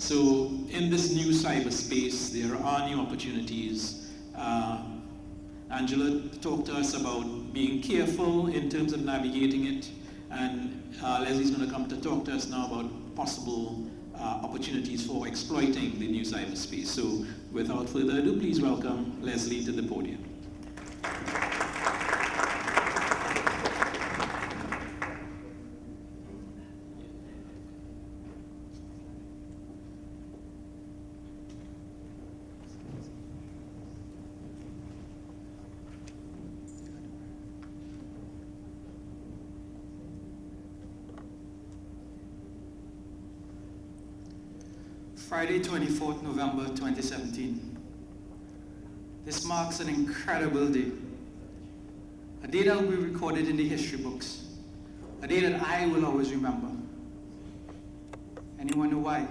So in this new cyberspace, there are new opportunities. Angela talked to us about being careful in terms of navigating it, and Leslie's going to come to talk to us now about possible opportunities for exploiting the new cyberspace. So without further ado, please welcome Leslie to the podium. Friday, 24th November 2017. This marks an incredible day. A day that will be recorded in the history books. A day that I will always remember. Anyone know why?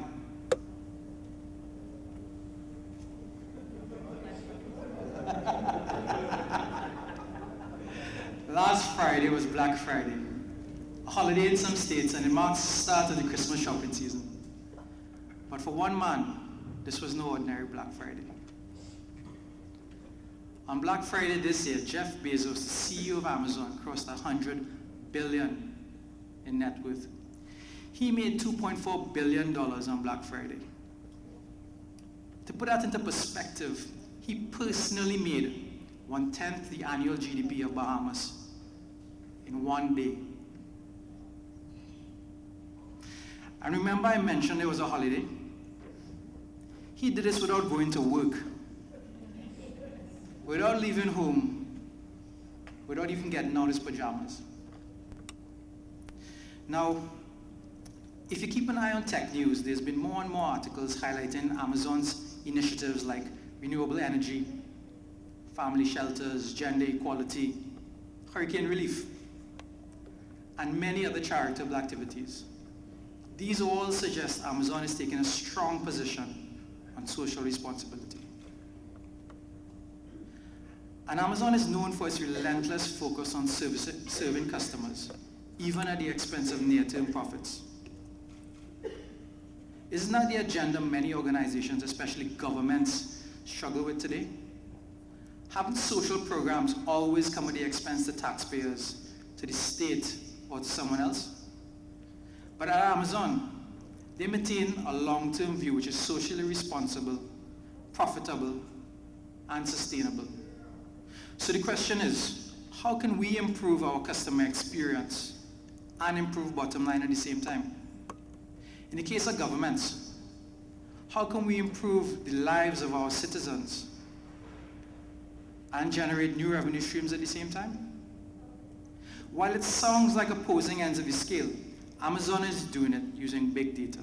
Last Friday was Black Friday, a holiday in some states, and it marks the start of the Christmas shopping season. But for one man, this was no ordinary Black Friday. On Black Friday this year, Jeff Bezos, the CEO of Amazon, crossed $100 billion in net worth. He made $2.4 billion on Black Friday. To put that into perspective, he personally made 1/10 the annual GDP of Bahamas in one day. And remember I mentioned it was a holiday? He did this without going to work, without leaving home, without even getting out his pajamas. Now, if you keep an eye on tech news, there's been more and more articles highlighting Amazon's initiatives like renewable energy, family shelters, gender equality, hurricane relief, and many other charitable activities. These all suggest Amazon is taking a strong position on social responsibility. And Amazon is known for its relentless focus on serving customers, even at the expense of near-term profits. Isn't that the agenda many organizations, especially governments, struggle with today? Haven't social programs always come at the expense to taxpayers, to the state, or to someone else? But at Amazon, they maintain a long-term view which is socially responsible, profitable, and sustainable. So the question is, how can we improve our customer experience and improve bottom line at the same time? In the case of governments, how can we improve the lives of our citizens and generate new revenue streams at the same time? While it sounds like opposing ends of the scale, Amazon is doing it using big data.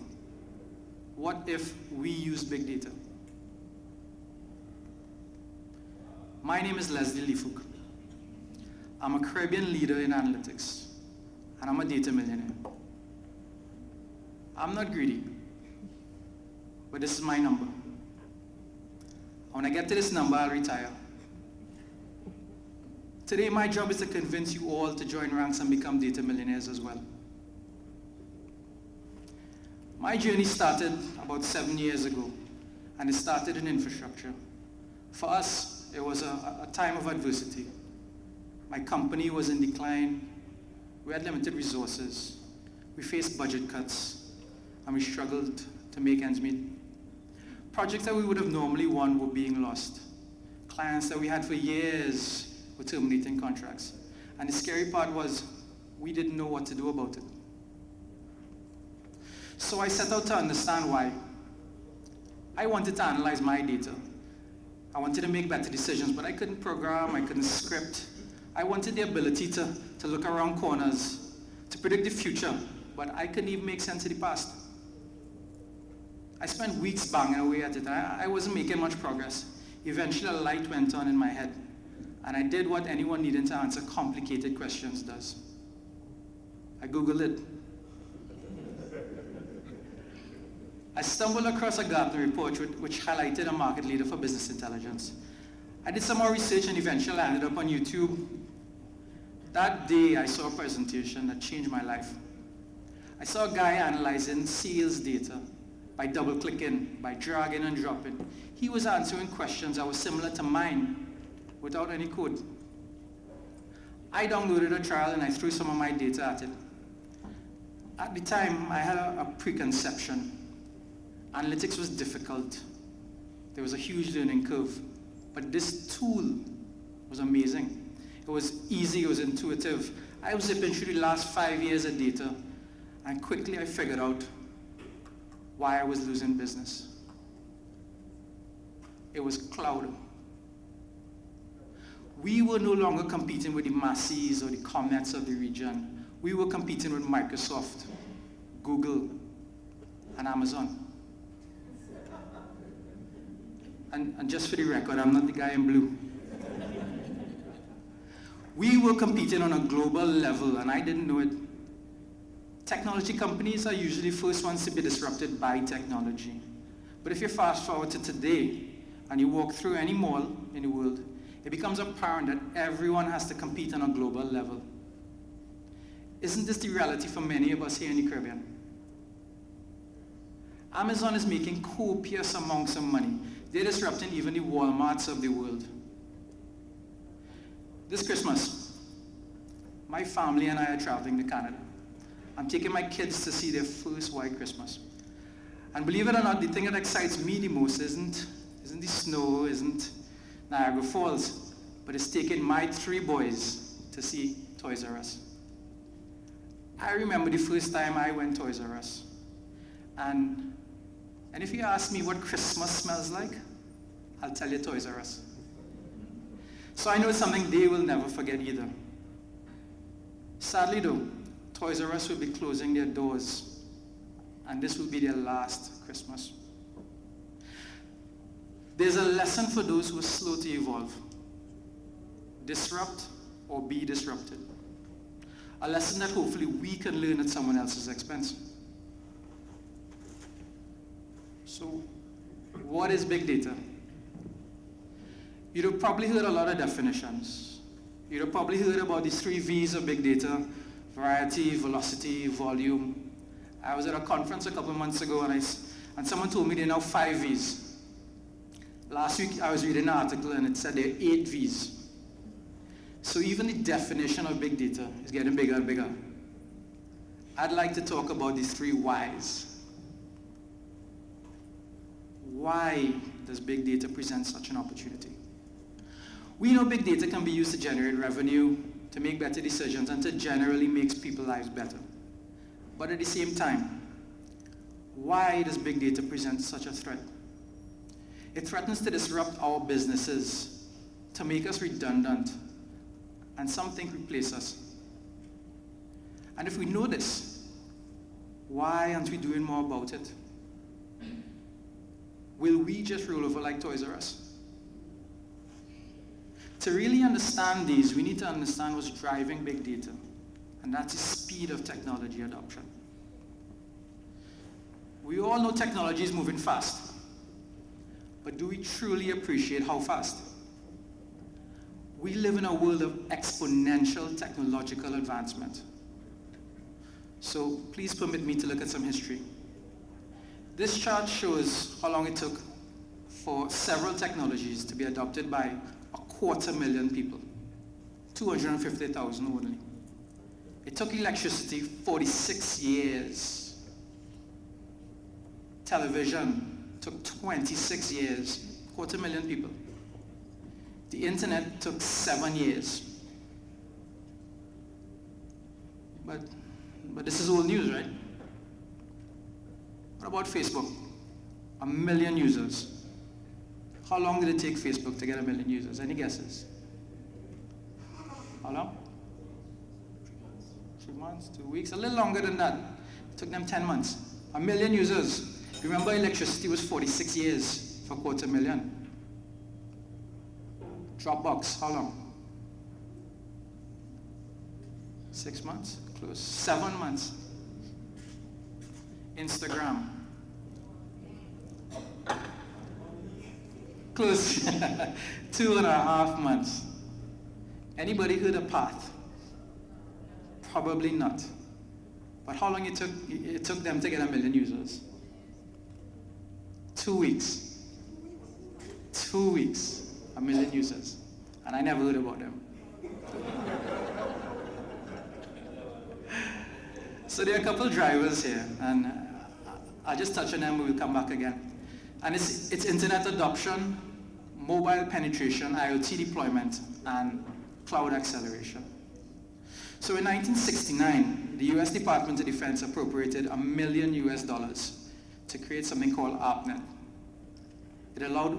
What if we use big data? My name is Leslie Fook. I'm a Caribbean leader in analytics, and I'm a data millionaire. I'm not greedy, but this is my number. When I get to this number, I'll retire. Today, my job is to convince you all to join ranks and become data millionaires as well. My journey started about 7 years ago, and it started in infrastructure. For us, it was a time of adversity. My company was in decline, we had limited resources, we faced budget cuts, and we struggled to make ends meet. Projects that we would have normally won were being lost. Clients that we had for years were terminating contracts. And the scary part was, we didn't know what to do about it. So I set out to understand why. I wanted to analyze my data. I wanted to make better decisions, but I couldn't program, I couldn't script. I wanted the ability to look around corners, to predict the future, but I couldn't even make sense of the past. I spent weeks banging away at it, and I wasn't making much progress. Eventually, a light went on in my head, and I did what anyone needing to answer complicated questions does. I Googled it. I stumbled across a Gartner report which highlighted a market leader for business intelligence. I did some more research and eventually landed up on YouTube. That day, I saw a presentation that changed my life. I saw a guy analyzing sales data by double-clicking, by dragging and dropping. He was answering questions that were similar to mine without any code. I downloaded a trial and I threw some of my data at it. At the time, I had a preconception. Analytics was difficult. There was a huge learning curve. But this tool was amazing. It was easy, it was intuitive. I was zipping through the last 5 years of data, and quickly I figured out why I was losing business. It was cloud. We were no longer competing with the Macy's or the Comets of the region. We were competing with Microsoft, Google, and Amazon. And just for the record, I'm not the guy in blue. We were competing on a global level, and I didn't know it. Technology companies are usually first ones to be disrupted by technology. But if you fast forward to today, and you walk through any mall in the world, it becomes apparent that everyone has to compete on a global level. Isn't this the reality for many of us here in the Caribbean? Amazon is making copious amounts of money. They're disrupting even the Walmarts of the world. This Christmas, my family and I are traveling to Canada. I'm taking my kids to see their first white Christmas. And believe it or not, the thing that excites me the most isn't the snow, isn't Niagara Falls, but it's taking my 3 boys to see Toys R Us. I remember the first time I went Toys R Us. And if you ask me what Christmas smells like, I'll tell you Toys R Us. So I know it's something they will never forget either. Sadly though, Toys R Us will be closing their doors, and this will be their last Christmas. There's a lesson for those who are slow to evolve. Disrupt or be disrupted. A lesson that hopefully we can learn at someone else's expense. So, what is big data? You'd have probably heard a lot of definitions. You'd have probably heard about the 3 V's of big data: variety, velocity, volume. I was at a conference a couple of months ago and someone told me there are now 5 V's. Last week I was reading an article and it said there are 8 V's. So even the definition of big data is getting bigger and bigger. I'd like to talk about these 3 whys. Why does big data present such an opportunity? We know big data can be used to generate revenue, to make better decisions, and to generally make people's lives better. But at the same time, why does big data present such a threat? It threatens to disrupt our businesses, to make us redundant, and some think replace us. And if we know this, why aren't we doing more about it? Will we just roll over like Toys R Us? To really understand these, we need to understand what's driving big data, and that's the speed of technology adoption. We all know technology is moving fast, but do we truly appreciate how fast? We live in a world of exponential technological advancement. So please permit me to look at some history. This chart shows how long it took for several technologies to be adopted by 250,000 people, 250,000 only. It took electricity 46 years. Television took 26 years, 250,000 people. The internet took 7 years. But this is old news, right? What about Facebook? 1 million users. How long did it take Facebook to get 1 million users? Any guesses? How long? 3 months, 2 weeks, a little longer than that. It took them 10 months. 1 million users. Remember, electricity was 46 years for 250,000. Dropbox, how long? 6 months? Close. 7 months. Instagram. Close. 2.5 months. Anybody heard of Path? Probably not. But how long it took them to get 1 million users? 2 weeks. 2 weeks, 1 million users. And I never heard about them. So there are a couple of drivers here, and I'll just touch on them, we'll come back again. And it's internet adoption, mobile penetration, IoT deployment, and cloud acceleration. So in 1969, the US Department of Defense appropriated $1 million to create something called ARPANET. It allowed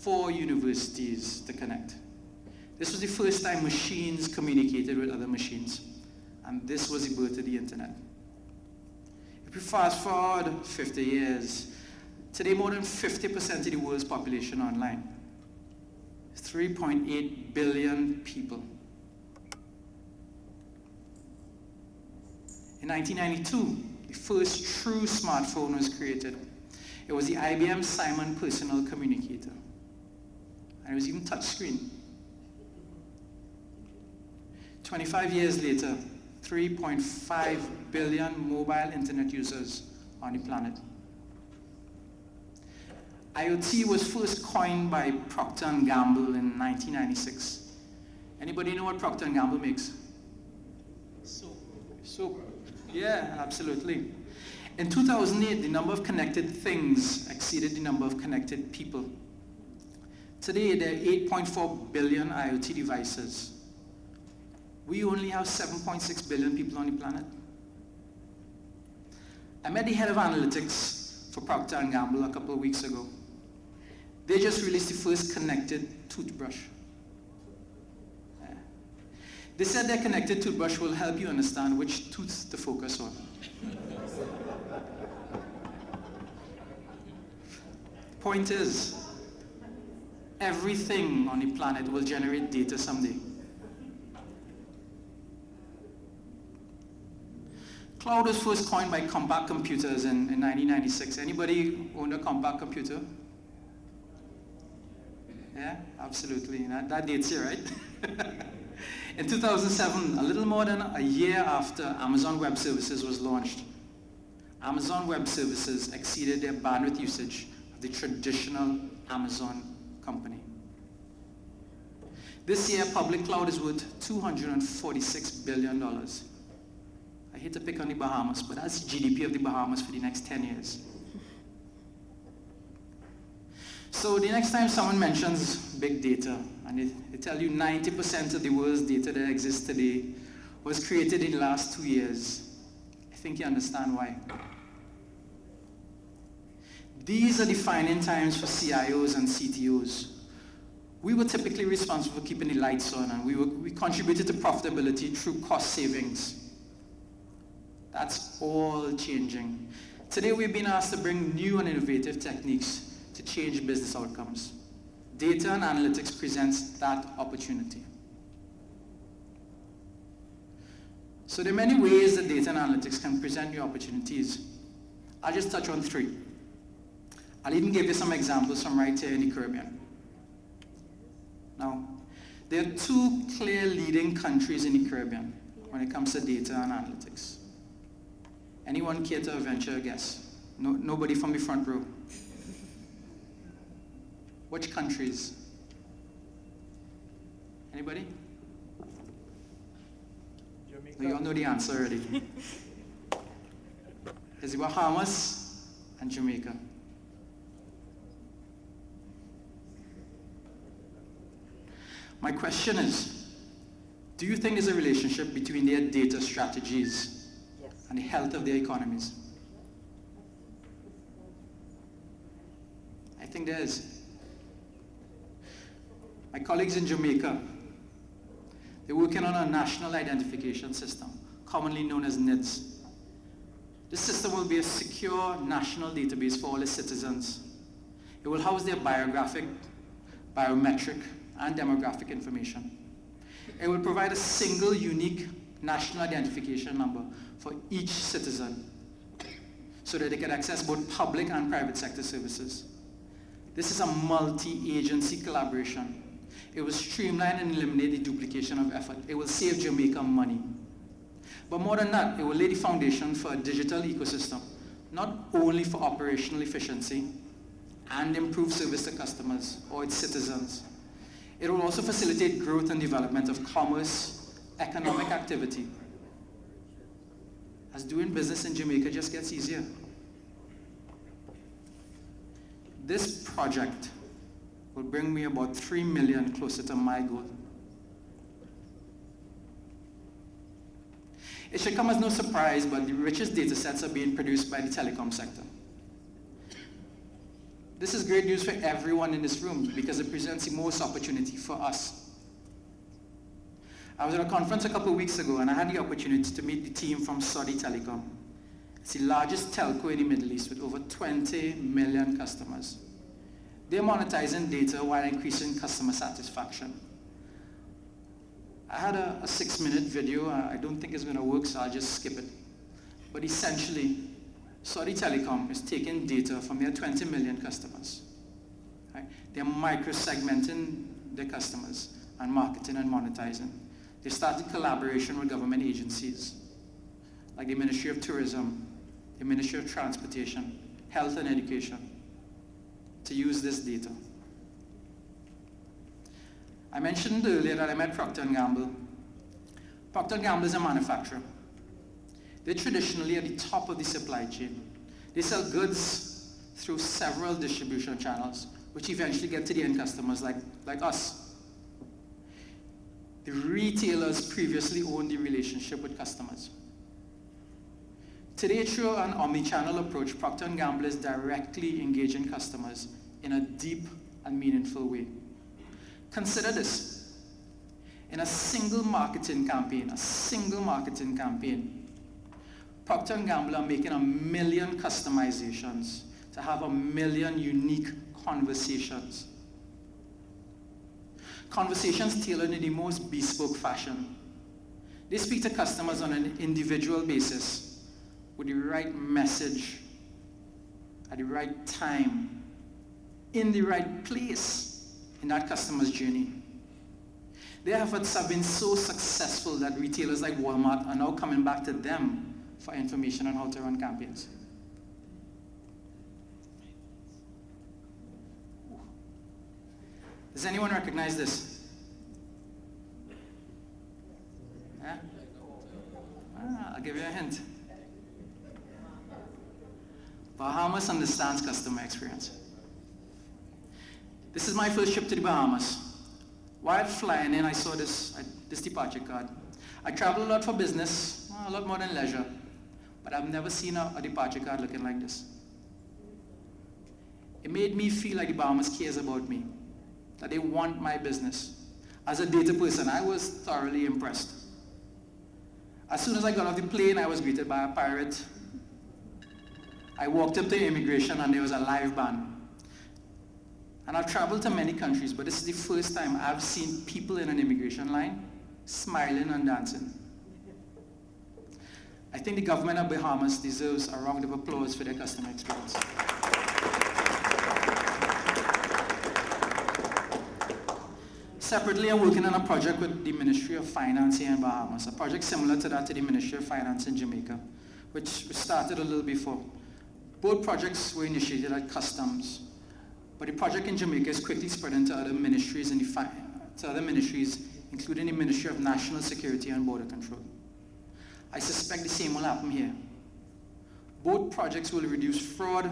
4 universities to connect. This was the first time machines communicated with other machines, and this was the birth of the internet. If we fast forward 50 years, today more than 50% of the world's population are online. 3.8 billion people. In 1992, the first true smartphone was created. It was the IBM Simon Personal Communicator. And it was even touchscreen. 25 years later, 3.5 billion mobile internet users on the planet. IoT was first coined by Procter & Gamble in 1996. Anybody know what Procter & Gamble makes? Soap. Yeah, absolutely. In 2008, the number of connected things exceeded the number of connected people. Today, there are 8.4 billion IoT devices. We only have 7.6 billion people on the planet. I met the head of analytics for Procter & Gamble a couple of weeks ago. They just released the first connected toothbrush. Yeah. They said their connected toothbrush will help you understand which tooth to focus on. Point is, everything on the planet will generate data someday. Cloud was first coined by compact computers in 1996. Anybody own a compact computer? Yeah, absolutely. That dates you, right? In 2007, a little more than a year after Amazon Web Services was launched, Amazon Web Services exceeded their bandwidth usage of the traditional Amazon company. This year, public cloud is worth $246 billion. I hate to pick on the Bahamas, but that's the GDP of the Bahamas for the next 10 years. So the next time someone mentions big data, and they tell you 90% of the world's data that exists today was created in the last 2 years, I think you understand why. These are defining times for CIOs and CTUs. We were typically responsible for keeping the lights on, and we contributed to profitability through cost savings. That's all changing. Today we've been asked to bring new and innovative techniques to change business outcomes. Data and analytics presents that opportunity. So there are many ways that data and analytics can present new opportunities. I'll just touch on 3. I'll even give you some examples from right here in the Caribbean. Now, there are 2 clear leading countries in the Caribbean when it comes to data and analytics. Anyone care to venture a guess? Nobody from the front row. Which countries? Anybody? Jamaica. You all know the answer already. It's the Bahamas and Jamaica. My question is, do you think there's a relationship between their data strategies and the health of their economies? I think there is. My colleagues in Jamaica, they're working on a national identification system, commonly known as NIDS. This system will be a secure national database for all its citizens. It will house their biographic, biometric, and demographic information. It will provide a single unique national identification number for each citizen so that they can access both public and private sector services. This is a multi-agency collaboration. It will streamline and eliminate the duplication of effort. It will save Jamaica money. But more than that, it will lay the foundation for a digital ecosystem, not only for operational efficiency and improve service to customers or its citizens. It will also facilitate growth and development of commerce, economic activity, as doing business in Jamaica just gets easier. This project will bring me about 3 million closer to my goal. It should come as no surprise, but the richest data sets are being produced by the telecom sector. This is great news for everyone in this room because it presents the most opportunity for us. I was at a conference a couple of weeks ago and I had the opportunity to meet the team from Saudi Telecom. It's the largest telco in the Middle East with over 20 million customers. They're monetizing data while increasing customer satisfaction. I had a 6-minute video. I don't think it's going to work, so I'll just skip it. But essentially, Saudi Telecom is taking data from their 20 million customers. Right? They're micro-segmenting their customers and marketing and monetizing. They started collaboration with government agencies like the Ministry of Tourism, the Ministry of Transportation, Health and Education to use this data. I mentioned earlier that I met Procter & Gamble. Procter & Gamble is a manufacturer. They're traditionally at the top of the supply chain. They sell goods through several distribution channels, which eventually get to the end customers like us. The retailers previously owned the relationship with customers. Today, through an omni-channel approach, Procter & Gamble is directly engaging customers in a deep and meaningful way. Consider this. In a single marketing campaign, Procter & Gamble are making 1 million customizations to have 1 million unique conversations. Conversations tailored in the most bespoke fashion. They speak to customers on an individual basis with the right message at the right time, in the right place in that customer's journey. Their efforts have been so successful that retailers like Walmart are now coming back to them for information on how to run campaigns. Does anyone recognize this? Yeah? I'll give you a hint. Bahamas understands customer experience. This is my first trip to the Bahamas. While flying in, I saw this departure card. I travel a lot for business, a lot more than leisure, but I've never seen a departure card looking like this. It made me feel like the Bahamas cares about me, that they want my business. As a data person, I was thoroughly impressed. As soon as I got off the plane, I was greeted by a pirate. I walked up to immigration and there was a live band. And I've traveled to many countries, but this is the first time I've seen people in an immigration line smiling and dancing. I think the government of Bahamas deserves a round of applause for their customer experience. Separately, I'm working on a project with the Ministry of Finance here in Bahamas, a project similar to that to the Ministry of Finance in Jamaica, which started a little before. Both projects were initiated at Customs, but the project in Jamaica is quickly spreading to other ministries, including the Ministry of National Security and Border Control. I suspect the same will happen here. Both projects will reduce fraud,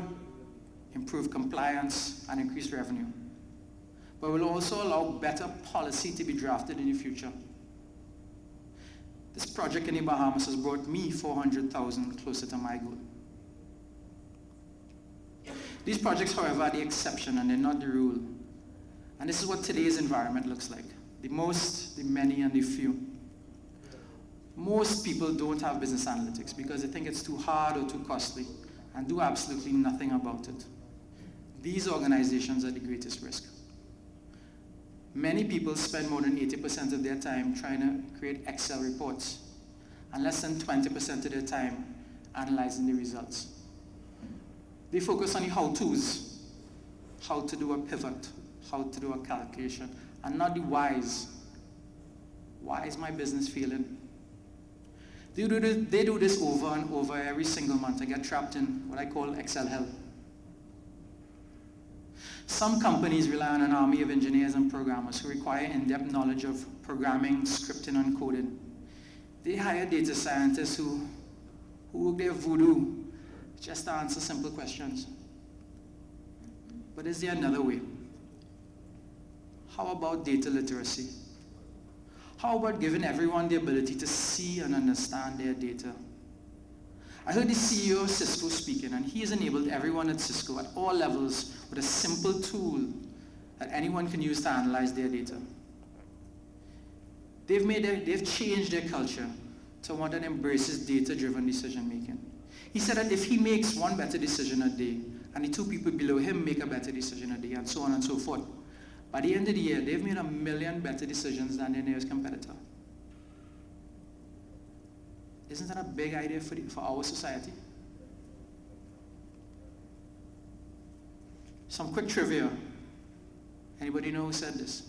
improve compliance, and increase revenue, but will also allow better policy to be drafted in the future. This project in the Bahamas has brought me 400,000 closer to my goal. These projects, however, are the exception and they're not the rule. And this is what today's environment looks like. The most, the many, and the few. Most people don't have business analytics because they think it's too hard or too costly and do absolutely nothing about it. These organizations are the greatest risk. Many people spend more than 80% of their time trying to create Excel reports and less than 20% of their time analyzing the results. They focus on the how-tos, how to do a pivot, how to do a calculation, and not the whys. Why is my business failing? They do this over and over every single month and get trapped in what I call Excel hell. Some companies rely on an army of engineers and programmers who require in-depth knowledge of programming, scripting, and coding. They hire data scientists who work their voodoo just to answer simple questions. But is there another way? How about data literacy? How about giving everyone the ability to see and understand their data? I heard the CEO of Cisco speaking, and he has enabled everyone at Cisco at all levels with a simple tool that anyone can use to analyze their data. They've changed their culture to one that embraces data-driven decision making. He said that if he makes one better decision a day, and the two people below him make a better decision a day, and so on and so forth, by the end of the year, they've made 1 million better decisions than their nearest competitor. Isn't that a big idea for our society? Some quick trivia. Anybody know who said this?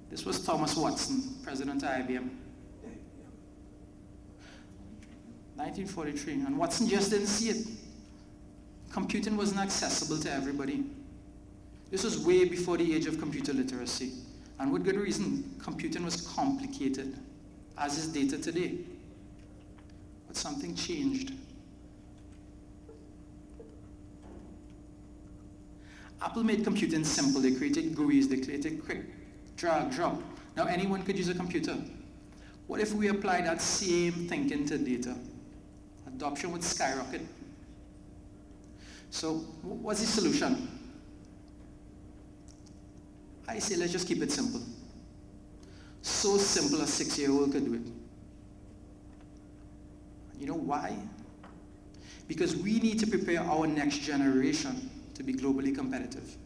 This was Thomas Watson, president of IBM. 1943, and Watson just didn't see it. Computing wasn't accessible to everybody. This was way before the age of computer literacy. And with good reason, computing was complicated, as is data today. But something changed. Apple made computing simple. They created GUIs, they created quick drag, drop. Now anyone could use a computer. What if we apply that same thinking to data? Adoption would skyrocket. So what's the solution? I say let's just keep it simple. So simple a 6-year-old could do it. You know why? Because we need to prepare our next generation to be globally competitive.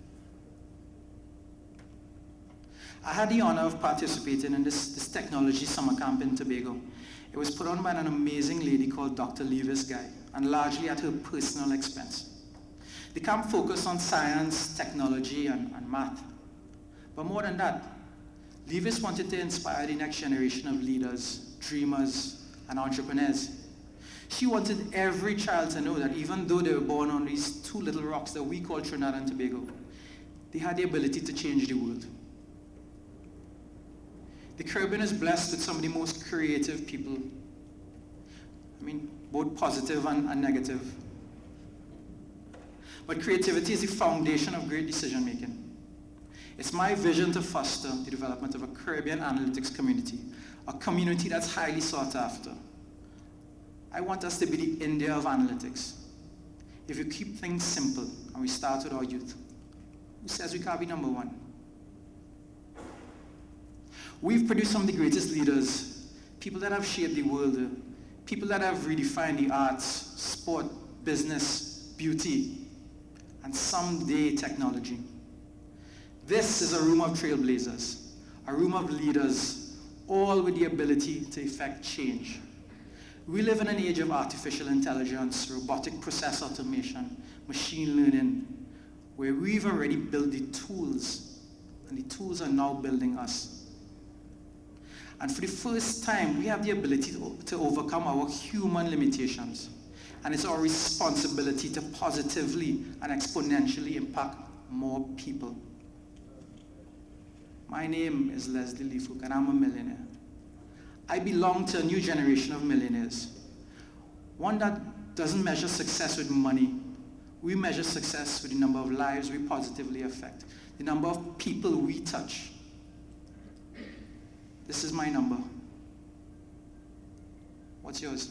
I had the honor of participating in this technology summer camp in Tobago. It was put on by an amazing lady called Dr. Levis Guy, and largely at her personal expense. The camp focused on science, technology, and math. But more than that, Levis wanted to inspire the next generation of leaders, dreamers, and entrepreneurs. She wanted every child to know that even though they were born on these 2 little rocks that we call Trinidad and Tobago, they had the ability to change the world. The Caribbean is blessed with some of the most creative people. I mean, both positive and negative. But creativity is the foundation of great decision making. It's my vision to foster the development of a Caribbean analytics community, a community that's highly sought after. I want us to be the India of analytics. If you keep things simple and we start with our youth, who says we can't be number 1? We've produced some of the greatest leaders, people that have shaped the world, people that have redefined the arts, sport, business, beauty, and someday technology. This is a room of trailblazers, a room of leaders, all with the ability to effect change. We live in an age of artificial intelligence, robotic process automation, machine learning, where we've already built the tools, and the tools are now building us. And for the first time, we have the ability to overcome our human limitations. And it's our responsibility to positively and exponentially impact more people. My name is Leslie Lee Fook, and I'm a millionaire. I belong to a new generation of millionaires. One that doesn't measure success with money. We measure success with the number of lives we positively affect, the number of people we touch. This is my number. What's yours?